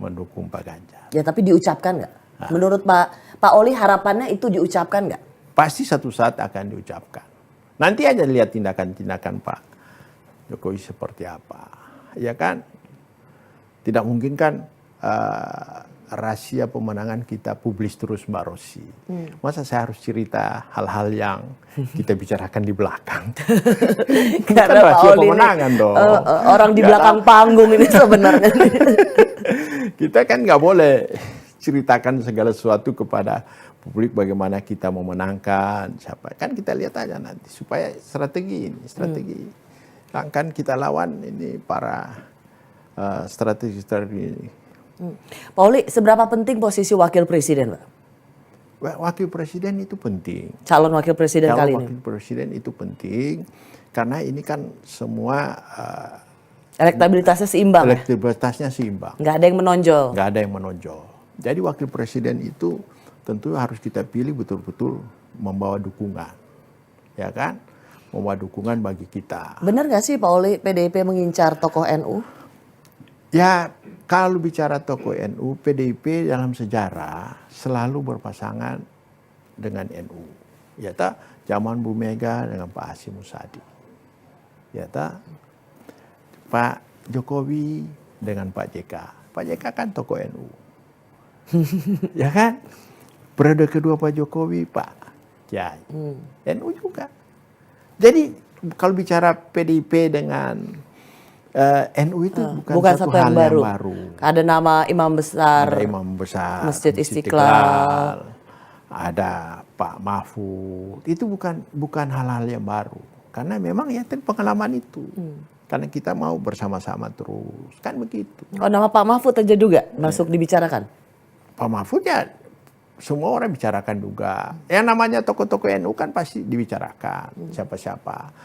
mendukung Pak Ganjar. Ya tapi diucapkan nggak? Menurut Pak Oli harapannya itu diucapkan nggak? Pasti satu saat akan diucapkan. Nanti aja lihat tindakan-tindakan Pak Jokowi seperti apa. Ya kan? Tidak mungkin kan rahasia pemenangan kita publis terus Mbak Rosi. Masa saya harus cerita hal-hal yang kita bicarakan di belakang? Bukan Karena Pak rahasia Oli ini, pemenangan dong. orang di Ya belakang panggung ini sebenarnya. Kita kan nggak boleh ceritakan segala sesuatu kepada publik bagaimana kita memenangkan siapa. Kan kita lihat aja nanti supaya strategi. Kan kita lawan ini para strategi-strategi ini. Pak Oli, seberapa penting posisi wakil presiden, Pak? Wakil presiden itu penting. Calon wakil presiden Calon kali wakil ini. presiden itu penting karena ini kan semua Elektabilitasnya seimbang. Ya? elektabilitasnya seimbang. Nggak ada yang menonjol. Nggak ada yang menonjol. Jadi wakil presiden itu tentu harus kita pilih betul-betul membawa dukungan. Ya kan? Membawa dukungan bagi kita. Benar nggak sih Pak Oli PDIP mengincar tokoh NU? Ya, kalau bicara tokoh NU, PDIP dalam sejarah selalu berpasangan dengan NU. Ya tak, zaman Bu Mega dengan Pak Hasyim Muzadi. Ya tak, Pak Jokowi dengan Pak JK. Pak JK kan tokoh NU. Ya kan? Periode kedua Pak Jokowi, Pak Kiai. NU juga. Jadi kalau bicara PDIP dengan NU itu bukan satu hal yang baru. Ada nama imam besar. Ada imam besar Masjid Istiqlal. Ada Pak Mahfud. Itu bukan hal-hal yang baru. Karena memang ya pengalaman itu. Karena kita mau bersama-sama terus. Kan begitu. Oh, nama Pak Mahfud aja juga masuk dibicarakan? Pak Mahfud ya semua orang bicarakan juga. Yang namanya tokoh-tokoh NU kan pasti dibicarakan. Siapa-siapa.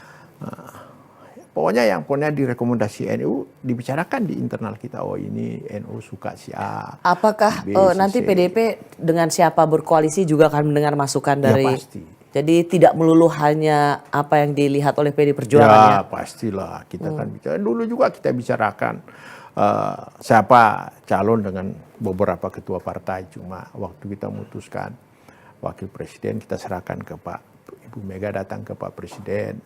Pokoknya direkomendasi NU dibicarakan di internal kita. Oh ini NU suka si A. Apakah B, si nanti C. PDIP dengan siapa berkoalisi juga akan mendengar masukan dari? Ya pasti. Jadi tidak melulu hanya apa yang dilihat oleh PDI Perjuangan. Ya pastilah. Kita kan bicara. Dulu juga kita bicarakan siapa calon dengan beberapa ketua partai. Cuma waktu kita memutuskan wakil presiden kita serahkan ke Pak Ibu Mega datang ke Pak Presiden.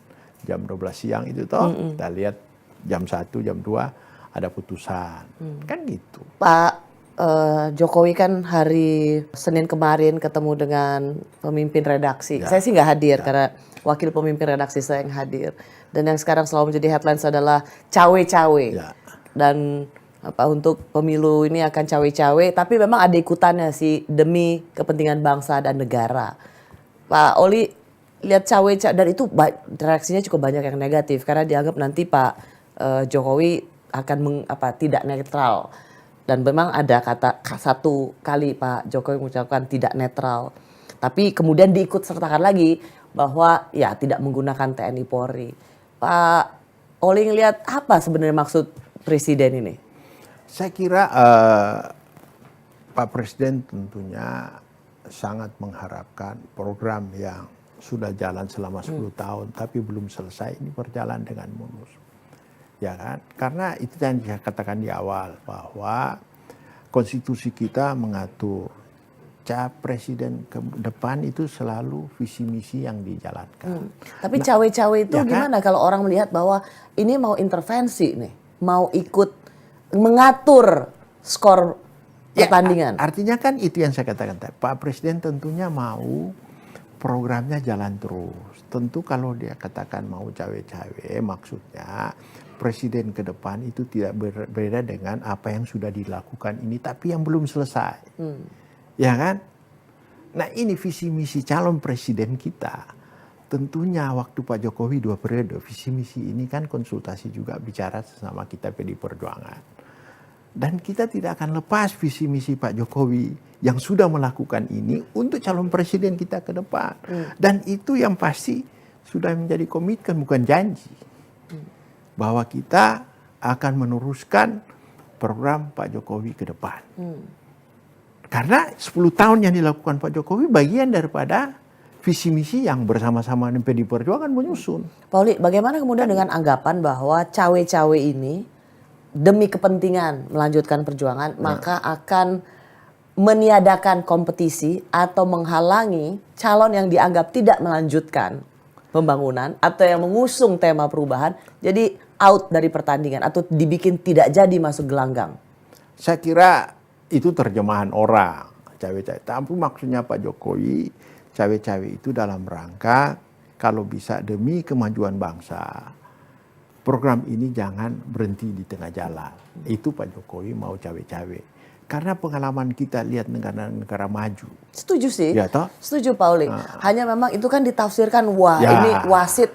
Jam 12 siang itu toh, kita lihat jam 1, jam 2 ada putusan. Kan gitu. Pak Jokowi kan hari Senin kemarin ketemu dengan pemimpin redaksi. Ya. Saya sih nggak hadir karena wakil pemimpin redaksi saya yang hadir. Dan yang sekarang selalu menjadi headlines adalah cawe-cawe. Ya. Dan untuk pemilu ini akan cawe-cawe. Tapi memang ada ikutannya sih demi kepentingan bangsa dan negara. Pak Oli lihat cawe-cawe dan itu reaksinya cukup banyak yang negatif karena dianggap nanti Pak Jokowi akan tidak netral. Dan memang ada kata satu kali Pak Jokowi mengucapkan tidak netral. Tapi kemudian diikut sertakan lagi bahwa ya tidak menggunakan TNI Polri. Pak Oli ngelihat apa sebenarnya maksud Presiden ini? Saya kira Pak Presiden tentunya sangat mengharapkan program yang sudah jalan selama 10 tahun tapi belum selesai ini berjalan dengan mulus. Ya kan? Karena itu yang saya katakan di awal bahwa konstitusi kita mengatur presiden ke depan itu selalu visi misi yang dijalankan. Tapi cawe-cawe itu ya gimana kalau orang melihat bahwa ini mau intervensi nih, mau ikut mengatur skor pertandingan? Artinya kan itu yang saya katakan tadi. Pak Presiden tentunya mau programnya jalan terus. Tentu kalau dia katakan mau cawe-cawe, maksudnya presiden ke depan itu tidak berbeda dengan apa yang sudah dilakukan ini, tapi yang belum selesai. Ya kan? Nah ini visi misi calon presiden kita. Tentunya waktu Pak Jokowi 2 periode, visi misi ini kan konsultasi juga bicara sesama kita PDI Perjuangan. Dan kita tidak akan lepas visi misi Pak Jokowi yang sudah melakukan ini untuk calon presiden kita ke depan. Dan itu yang pasti sudah menjadi komitmen bukan janji. Bahwa kita akan meneruskan program Pak Jokowi ke depan. Karena 10 tahun yang dilakukan Pak Jokowi bagian daripada visi misi yang bersama-sama dengan PDI Perjuangan menyusun. Pak Oli, bagaimana kemudian dengan anggapan bahwa cawe-cawe ini demi kepentingan melanjutkan perjuangan maka akan meniadakan kompetisi atau menghalangi calon yang dianggap tidak melanjutkan pembangunan atau yang mengusung tema perubahan jadi out dari pertandingan atau dibikin tidak jadi masuk gelanggang? Saya kira itu terjemahan orang cawe-cawe. Tapi maksudnya Pak Jokowi cawe-cawe itu dalam rangka kalau bisa demi kemajuan bangsa. Program ini jangan berhenti di tengah jalan. Itu Pak Jokowi mau cawe-cawe. Karena pengalaman kita lihat negara-negara maju. Setuju sih. Ya, toh? Setuju Pak Oli. Hanya memang itu kan ditafsirkan wah Ya. ini wasit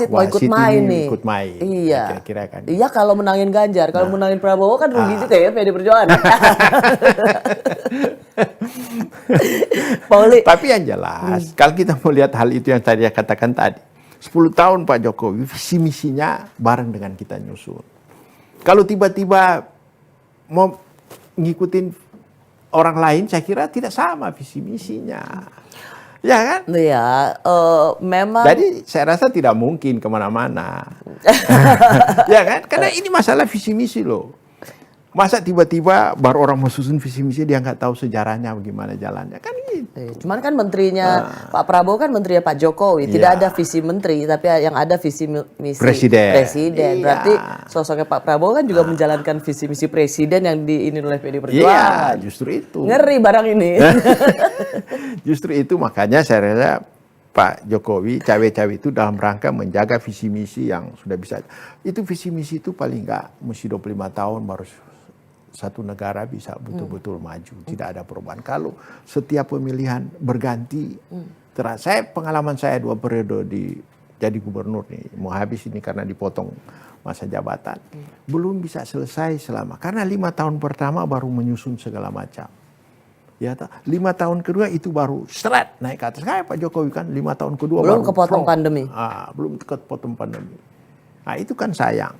mau ikut Wasit main ini nih. ikut main. Iya. Kira-kira kan. Iya kalau menangin Ganjar, kalau menangin Prabowo kan rugi juga ya PDI Perjuangan. Pak Oli. Tapi yang jelas, kalau kita melihat hal itu yang tadi saya katakan tadi, 10 tahun Pak Jokowi visi misinya bareng dengan kita nyusun. Kalau tiba-tiba mau ngikutin orang lain, saya kira tidak sama visi misinya. Ya kan? Iya, memang. Jadi saya rasa tidak mungkin kemana-mana. Ya kan? Karena ini masalah visi misi loh. Masa tiba-tiba baru orang mau susun visi misi dia nggak tahu sejarahnya bagaimana jalannya kan gitu. Cuman kan menterinya Pak Prabowo kan menterinya Pak Jokowi, tidak ada visi menteri tapi yang ada visi misi presiden. Iya. Berarti sosoknya Pak Prabowo kan juga menjalankan visi misi presiden yang diinin oleh PDI Perjuangan. Iya, justru itu. Ngeri barang ini. Justru itu makanya saya rasa Pak Jokowi cawe-cawe itu dalam rangka menjaga visi misi yang sudah bisa. Itu visi misi itu paling nggak mesti 25 tahun baru satu negara bisa betul-betul maju, tidak ada perubahan. Kalau setiap pemilihan berganti, pengalaman saya 2 periode jadi gubernur nih, mau habis ini karena dipotong masa jabatan, belum bisa selesai selama karena 5 tahun pertama baru menyusun segala macam. Ya, 5 tahun kedua itu baru seret naik ke atas. Kayak Pak Jokowi kan 5 tahun kedua Belum baru kepotong pandemi. Belum kepotong pandemi. Nah itu kan sayang.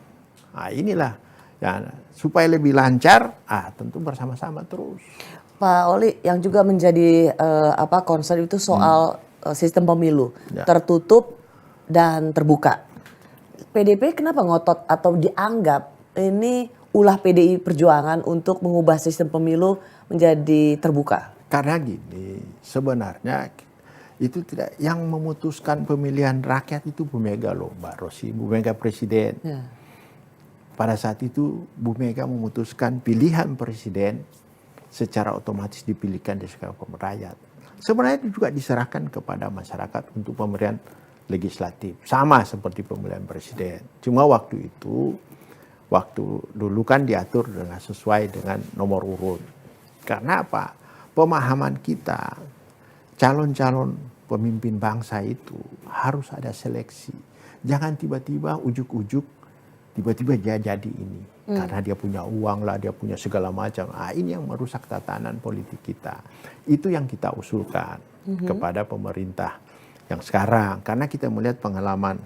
Nah inilah. Ya, supaya lebih lancar, tentu bersama-sama terus. Pak Oli, yang juga menjadi concern itu soal sistem pemilu tertutup dan terbuka. PDIP kenapa ngotot atau dianggap ini ulah PDI Perjuangan untuk mengubah sistem pemilu menjadi terbuka? Karena gini, sebenarnya itu tidak yang memutuskan pemilihan rakyat itu Bu Mega loh, Mbak Rosi, Bu Mega presiden. Ya. Pada saat itu Bu Mega memutuskan pilihan presiden secara otomatis dipilihkan di segala rakyat. Sebenarnya itu juga diserahkan kepada masyarakat untuk pemilihan legislatif. Sama seperti pemilihan presiden. Cuma waktu dulu kan diatur dengan sesuai dengan nomor urut. Karena apa? Pemahaman kita calon-calon pemimpin bangsa itu harus ada seleksi. Jangan tiba-tiba ujuk-ujuk, tiba-tiba dia jadi ini. Karena dia punya uang lah, dia punya segala macam. Ini yang merusak tatanan politik kita. Itu yang kita usulkan kepada pemerintah yang sekarang. Karena kita melihat pengalaman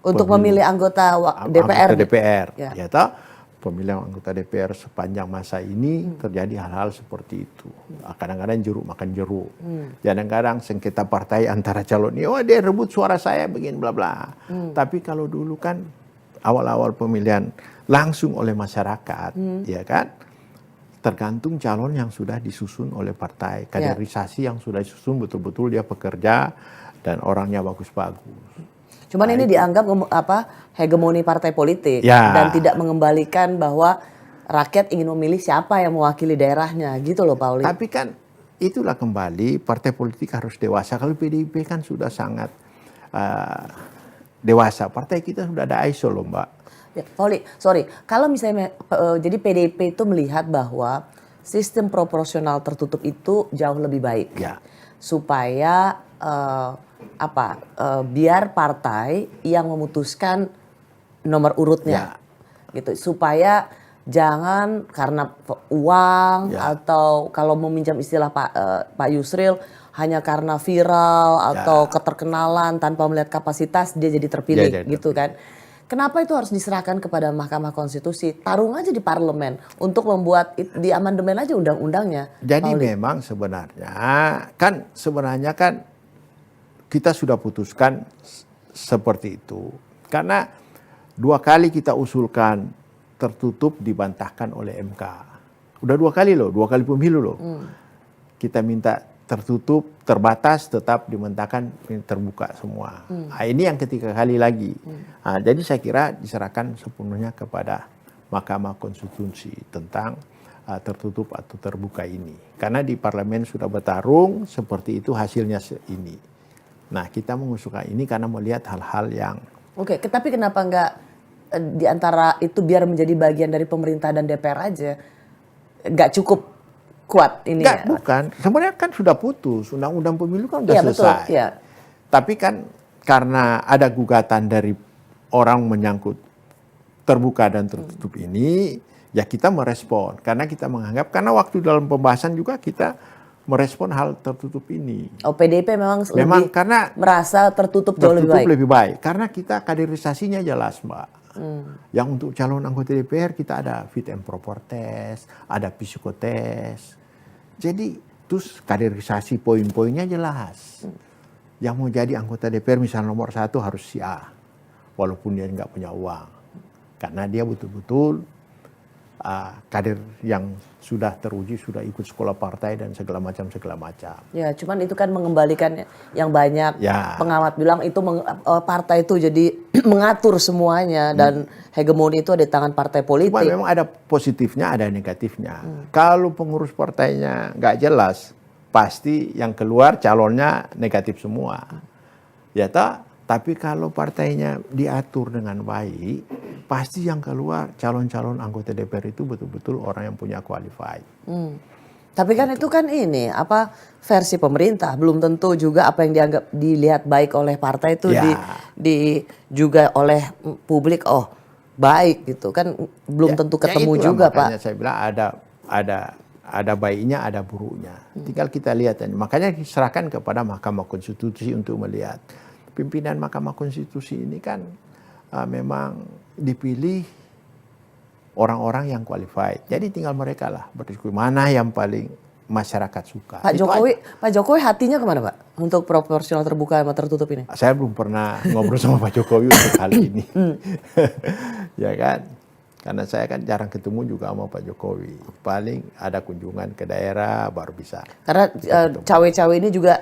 Untuk pemilu, memilih anggota DPR. anggota DPR. Ya. Ya toh? Pemilihan anggota DPR sepanjang masa ini terjadi hal-hal seperti itu. Kadang-kadang jeruk makan jeruk. Kadang-kadang sengketa partai antara calon ini, oh dia rebut suara saya begini bla bla. Tapi kalau dulu kan awal-awal pemilihan langsung oleh masyarakat, ya kan? Tergantung calon yang sudah disusun oleh partai, kaderisasi yang sudah disusun betul-betul dia pekerja dan orangnya bagus-bagus. Cuman ini dianggap hegemoni partai politik Ya. dan tidak mengembalikan bahwa rakyat ingin memilih siapa yang mewakili daerahnya gitu loh Pak Oli. Tapi kan itulah kembali partai politik harus dewasa. Kalau PDIP kan sudah sangat dewasa. Partai kita sudah ada ISO loh Mbak. Ya, Pak Oli, sorry. Kalau misalnya jadi PDIP itu melihat bahwa sistem proporsional tertutup itu jauh lebih baik. Ya. Supaya biar partai yang memutuskan nomor urutnya. Gitu. Supaya jangan karena uang atau kalau meminjam istilah Pak Yusril hanya karena viral atau keterkenalan tanpa melihat kapasitas dia jadi terpilih gitu kan. Kenapa itu harus diserahkan kepada Mahkamah Konstitusi? Tarung aja di parlemen untuk membuat di amandemen aja undang-undangnya. Jadi memang sebenarnya kan kita sudah putuskan seperti itu. Karena 2 kali kita usulkan tertutup dibantahkan oleh MK. Udah 2 kali loh, 2 kali pemilu loh. Kita minta tertutup, terbatas, tetap dimentahkan terbuka semua. Ini yang ketiga kali lagi. Jadi saya kira diserahkan sepenuhnya kepada Mahkamah Konstitusi tentang tertutup atau terbuka ini. Karena di parlemen sudah bertarung, seperti itu hasilnya ini. Nah kita mengusulkan ini karena melihat hal-hal yang... Oke, tapi kenapa enggak di antara itu biar menjadi bagian dari pemerintah dan DPR aja? Enggak cukup kuat ini. Enggak, bukan. Sebenarnya kan sudah putus. Undang-undang pemilu kan sudah selesai. Betul, ya. Tapi kan karena ada gugatan dari orang menyangkut terbuka dan tertutup ini, ya kita merespon. Karena kita menganggap, karena waktu dalam pembahasan juga kita merespon hal tertutup ini. Oh, PDIP memang lebih karena merasa tertutup jauh lebih baik. Karena kita kaderisasinya jelas, Mbak. Yang untuk calon anggota DPR kita ada fit and proper test, ada psikotes. Jadi terus kaderisasi poin-poinnya jelas. Yang mau jadi anggota DPR misalnya nomor 1 harus si A, walaupun dia nggak punya uang, karena dia betul-betul kader yang sudah teruji, sudah ikut sekolah partai dan segala macam. Ya, cuman itu kan mengembalikan yang banyak pengamat bilang itu partai itu jadi mengatur semuanya dan hegemoni itu ada di tangan partai politik. Cuma memang ada positifnya, ada negatifnya. Kalau pengurus partainya nggak jelas, pasti yang keluar calonnya negatif semua. Ya tak? Tapi kalau partainya diatur dengan baik, pasti yang keluar calon-calon anggota DPR itu betul-betul orang yang punya qualified. Tapi kan itu kan ini versi pemerintah, belum tentu juga apa yang dianggap dilihat baik oleh partai itu juga oleh publik baik gitu kan belum tentu ketemu juga Pak. Makanya saya bilang ada baiknya, ada buruknya. Tinggal kita lihat. Makanya diserahkan kepada Mahkamah Konstitusi untuk melihat. Pimpinan Mahkamah Konstitusi ini kan memang dipilih orang-orang yang qualified. Jadi tinggal mereka lah berdiskusi mana yang paling masyarakat suka. Pak Jokowi hatinya kemana Pak untuk proporsional terbuka sama tertutup ini? Saya belum pernah ngobrol sama Pak Jokowi untuk hal ini. Ya kan? Karena saya kan jarang ketemu juga sama Pak Jokowi. Paling ada kunjungan ke daerah baru bisa. Karena cawe-cawe ini juga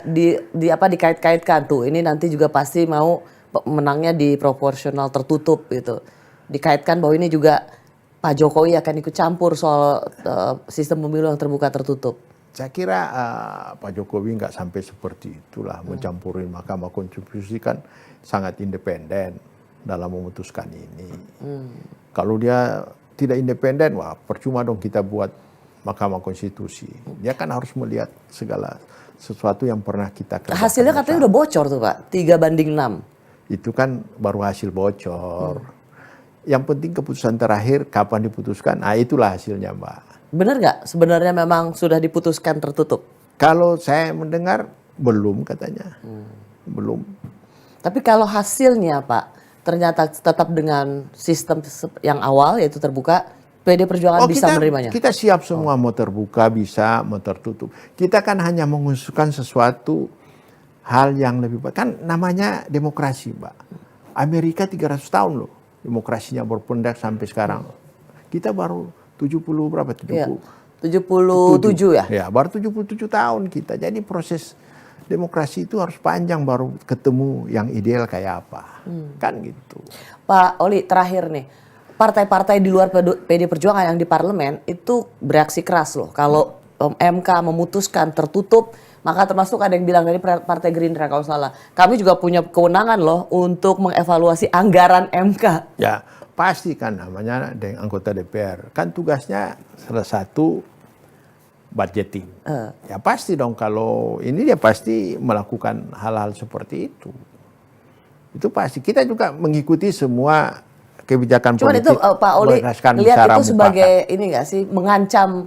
dikait-kaitkan tuh. Ini nanti juga pasti mau menangnya di proporsional tertutup gitu. Dikaitkan bahwa ini juga Pak Jokowi akan ikut campur soal sistem pemilu yang terbuka tertutup. Saya kira Pak Jokowi nggak sampai seperti itulah mencampuri Mahkamah Konstitusi kan sangat independen dalam memutuskan ini. Kalau dia tidak independen, wah percuma dong kita buat Mahkamah Konstitusi. Dia kan harus melihat segala sesuatu yang pernah kita kerjakan. Hasilnya katanya udah bocor tuh Pak, 3:6. Itu kan baru hasil bocor. Yang penting keputusan terakhir kapan diputuskan, itulah hasilnya Mbak. Benar nggak sebenarnya memang sudah diputuskan tertutup? Kalau saya mendengar belum katanya, belum. Tapi kalau hasilnya Pak, ternyata tetap dengan sistem yang awal yaitu terbuka, PD Perjuangan bisa menerimanya? Kita siap semua, mau terbuka bisa, mau tertutup. Kita kan hanya mengusulkan sesuatu hal yang lebih baik. Kan namanya demokrasi, Mbak. Amerika 300 tahun loh, demokrasinya berpundak sampai sekarang. Kita baru 70 berapa? 70. Iya, 77 ya? Ya, baru 77 tahun kita. Jadi proses demokrasi itu harus panjang baru ketemu yang ideal kayak apa. Kan gitu. Pak Oli, terakhir nih. Partai-partai di luar PD Perjuangan yang di parlemen itu bereaksi keras loh. Kalau MK memutuskan tertutup, maka termasuk ada yang bilang dari Partai Gerindra kalau salah. Kami juga punya kewenangan loh untuk mengevaluasi anggaran MK. Ya, pasti kan namanya anggota DPR. Kan tugasnya salah satu budgeting. Ya pasti dong kalau ini dia pasti melakukan hal-hal seperti itu. Itu pasti. Kita juga mengikuti semua kebijakan Cuman politik. itu Pak Oli lihat itu sebagai ini nggak sih mengancam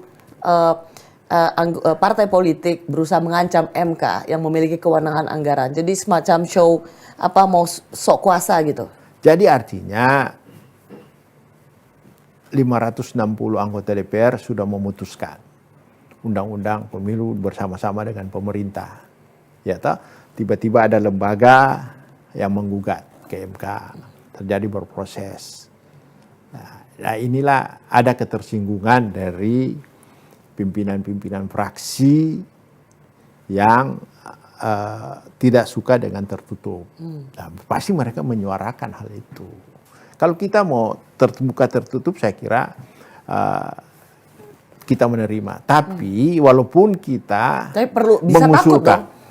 partai politik berusaha mengancam MK yang memiliki kewenangan anggaran. Jadi semacam show mau sok kuasa gitu. Jadi artinya 560 anggota DPR sudah memutuskan undang-undang pemilu bersama-sama dengan pemerintah. Ya toh, tiba-tiba ada lembaga yang menggugat ke MK. Terjadi berproses. Nah inilah ada ketersinggungan dari pimpinan-pimpinan fraksi yang tidak suka dengan tertutup. Nah, pasti mereka menyuarakan hal itu. Kalau kita mau terbuka tertutup, saya kira kita menerima. Tapi walaupun kita perlu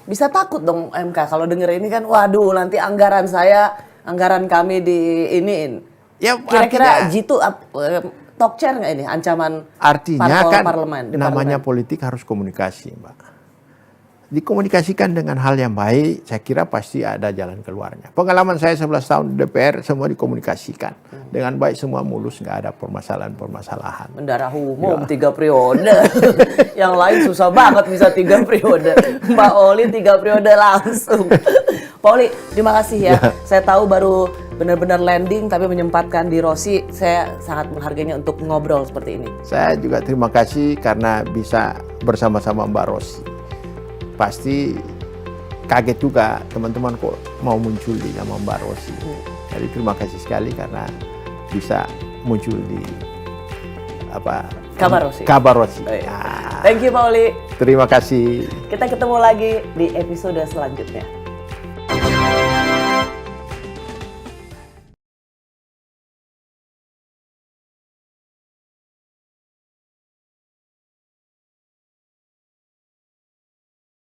bisa takut dong MK kalau denger ini kan, waduh nanti anggaran kami diiniin. Ya, kira-kira jitu talk chair nggak ini ancaman artinya kan parlemen, namanya politik harus komunikasi, Mbak. Dikomunikasikan dengan hal yang baik, saya kira pasti ada jalan keluarnya. Pengalaman saya 11 tahun di DPR, semua dikomunikasikan. Dengan baik, semua mulus, nggak ada permasalahan-permasalahan. Mendarah umum 3 periode. Yang lain susah banget bisa 3 periode. Mbak Oli 3 periode langsung. Pak Oli, terima kasih ya. Saya tahu baru benar-benar landing, tapi menyempatkan di Rossi. Saya sangat menghargainya untuk ngobrol seperti ini. Saya juga terima kasih karena bisa bersama-sama Mbak Rossi. Pasti kaget juga teman-teman kok mau muncul di nama Mbak Rossi. Jadi terima kasih sekali karena bisa muncul di Kabar Rossi. Kabar Rossi. Thank you Pak Oli. Terima kasih. Kita ketemu lagi di episode selanjutnya.